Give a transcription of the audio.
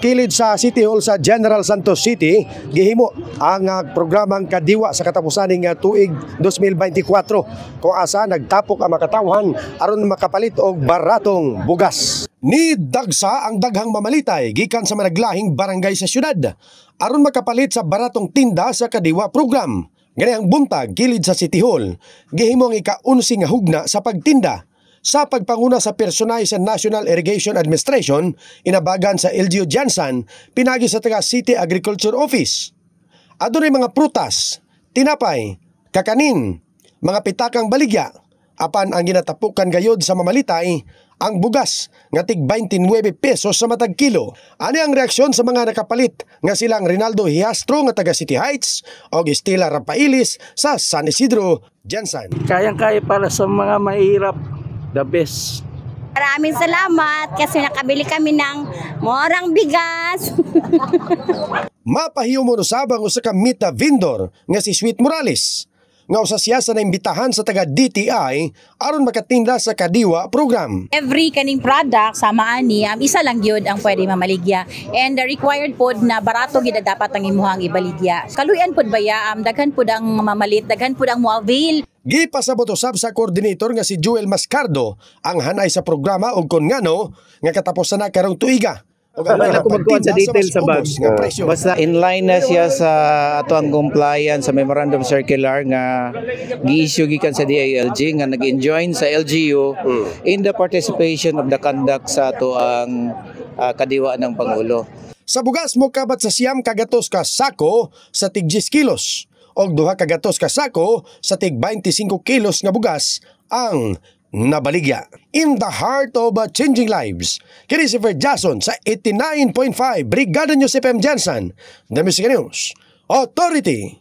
Kilid sa City Hall sa General Santos City, gihimo ang programang Kadiwa sa katapusan ng tuig 2024 kung asa nagtapok ang makatawhan aron makapalit og baratong bugas. Ni dagsa ang daghang mamalitay gikan sa managlahing barangay sa syudad aron makapalit sa baratong tinda sa Kadiwa program. Ganihang buntag kilid sa City Hall, gihimo ang ika-11 nga hugna sa pagtinda. Sa pagpanguna sa personay sa National Irrigation Administration, inabagan sa LGU Jansan, pinagi sa taga City Agriculture Office. Adunay mga prutas, tinapay, kakanin, mga pitakang baligya, apan ang ginatapukan gayod sa mamalitay, ang bugas nga tig 29 pesos sa matag kilo. Ani ang reaksyon sa mga nakapalit nga silang Rinaldo Hiastro nga taga City Heights o Estela Rapailis sa San Isidro, Jansan. Kayang-kaya para sa mga mahirap. The best. Maraming salamat kasi nakabili kami ng morang bigas. Mapahiyo mo no sabang usa ka meat vendor nga si Sweet Morales. Nga usa siya sa naimbitahan sa taga DTI aron makatinda sa Kadiwa program. Every kaning product sama ani isa lang gyud ang pwede mamaligya, and the required pod na barato gid dapat ang imuhang ibaligya. Kaluyan pod baya daghan pod ang mamalit, daghan pod ang mo-avail. Gipasabot usab sa coordinator nga si Joel Mascardo ang hanay sa programa og kon ngano nga katapos na karong tuiga. Wala ko magkuhan sa detail sa bag. Basta in line na siya sa ato ang compliance sa memorandum circular nga gi-issue gikan sa DILG nga nag-enjoin sa LGU in the participation of the conduct sa ato ang Kadiwa ng Pangulo. Sa bugas mo kabat sa siyam kagatos ka sako sa tig 10 kilos og duha kagatos ka sako sa tig 25 kilos nga bugas ang nabaligya. In the heart of changing lives, kini si Fer Jason sa 89.5 Brigada News FM Jansan, The Music News Authority.